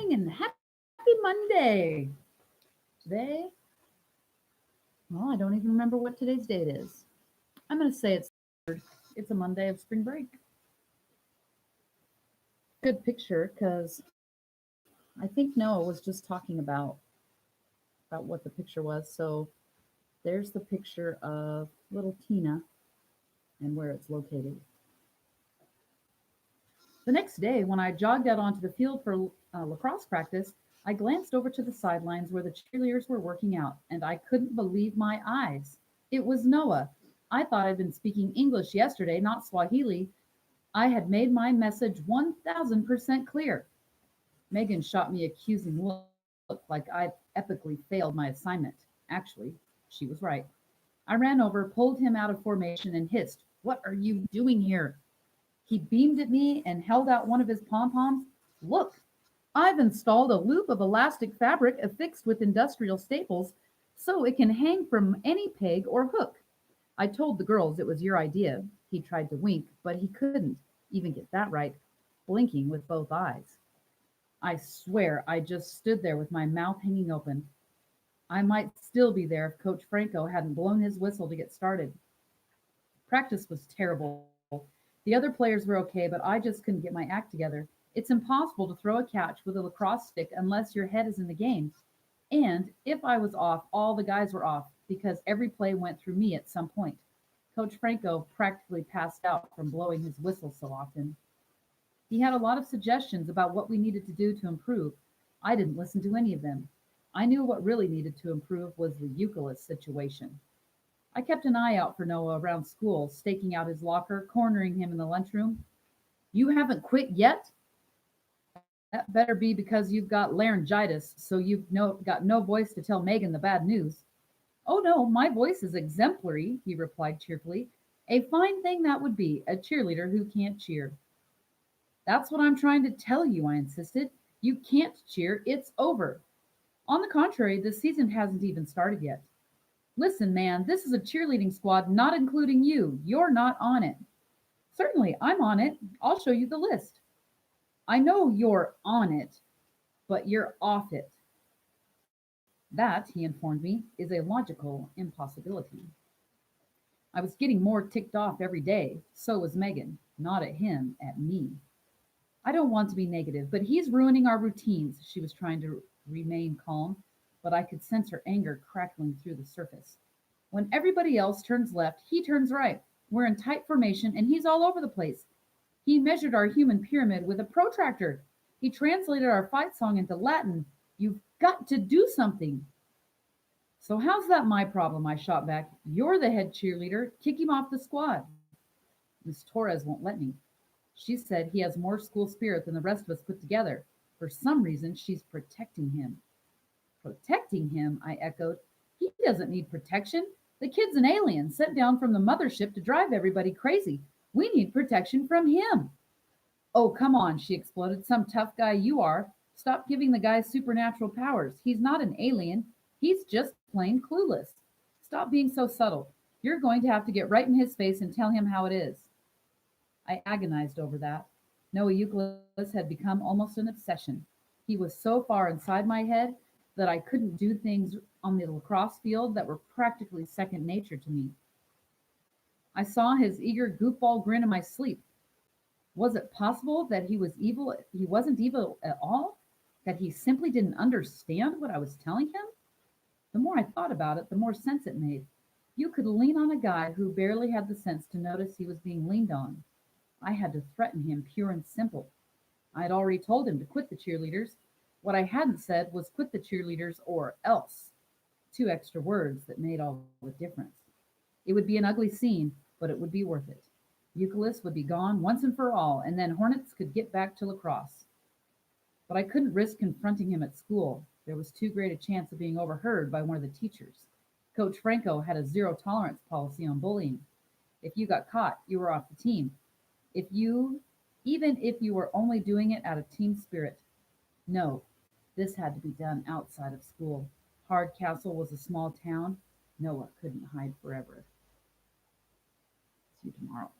morning and happy Monday. Today, well, I don't even remember what today's date is. I'm going to say it's a Monday of spring break. Good picture because I think Noah was just talking about what the picture was. So there's the picture of little Tina and where it's located. The next day, when I jogged out onto the field for lacrosse practice, I glanced over to the sidelines where the cheerleaders were working out, and I couldn't believe my eyes. It was Noah. I thought I'd been speaking English yesterday, not Swahili. I had made my message 1000% clear. Megan shot me accusing look like I'd epically failed my assignment. Actually, she was right. I ran over, pulled him out of formation, and hissed, "What are you doing here?" He beamed at me and held out one of his pom poms. "Look, I've installed a loop of elastic fabric affixed with industrial staples so it can hang from any peg or hook. I told the girls it was your idea." He tried to wink, but he couldn't even get that right, blinking with both eyes. I swear I just stood there with my mouth hanging open. I might still be there if Coach Franco hadn't blown his whistle to get started. Practice was terrible. The other players were okay, but I just couldn't get my act together. It's impossible to throw a catch with a lacrosse stick unless your head is in the game. And if I was off, all the guys were off because every play went through me at some point. Coach Franco practically passed out from blowing his whistle so often. He had a lot of suggestions about what we needed to do to improve. I didn't listen to any of them. I knew what really needed to improve was the Euclid situation. I kept an eye out for Noah around school, staking out his locker, cornering him in the lunchroom. "You haven't quit yet?" "That better be because you've got laryngitis, so got no voice to tell Megan the bad news." "Oh no, my voice is exemplary," he replied cheerfully. "A fine thing that would be, a cheerleader who can't cheer." "That's what I'm trying to tell you," I insisted. "You can't cheer, it's over." "On the contrary, the season hasn't even started yet." "Listen, man, this is a cheerleading squad, not including you. You're not on it." "Certainly, I'm on it. I'll show you the list." "I know you're on it, but you're off it." That, he informed me, is a logical impossibility. I was getting more ticked off every day. So was Megan. Not at him, at me. "I don't want to be negative, but he's ruining our routines." She was trying to remain calm, but I could sense her anger crackling through the surface. "When everybody else turns left, he turns right. We're in tight formation and he's all over the place. He measured our human pyramid with a protractor. He translated our fight song into Latin. You've got to do something." "So how's that my problem?" I shot back. "You're the head cheerleader. Kick him off the squad." "Miss Torres won't let me. She said he has more school spirit than the rest of us put together. For some reason, she's protecting him." "Protecting him?" I echoed. "He doesn't need protection. The kid's an alien sent down from the mothership to drive everybody crazy. We need protection from him." "Oh, come on," she exploded. "Some tough guy you are. Stop giving the guy supernatural powers. He's not an alien. He's just plain clueless. Stop being so subtle. You're going to have to get right in his face and tell him how it is." I agonized over that. Noah Euclid had become almost an obsession. He was so far inside my head that I couldn't do things on the lacrosse field that were practically second nature to me. I saw his eager goofball grin in my sleep. Was it possible that he was evil? He wasn't evil at all? That he simply didn't understand what I was telling him? The more I thought about it, the more sense it made. You could lean on a guy who barely had the sense to notice he was being leaned on. I had to threaten him pure and simple. I had already told him to quit the cheerleaders. What I hadn't said was quit the cheerleaders or else. Two extra words that made all the difference. It would be an ugly scene, but it would be worth it. Euclid would be gone once and for all, and then Hornets could get back to lacrosse. But I couldn't risk confronting him at school. There was too great a chance of being overheard by one of the teachers. Coach Franco had a zero tolerance policy on bullying. If you got caught, you were off the team. If you, Even if you were only doing it out of team spirit. No, this had to be done outside of school. Hardcastle was a small town. Noah couldn't hide forever. See you tomorrow.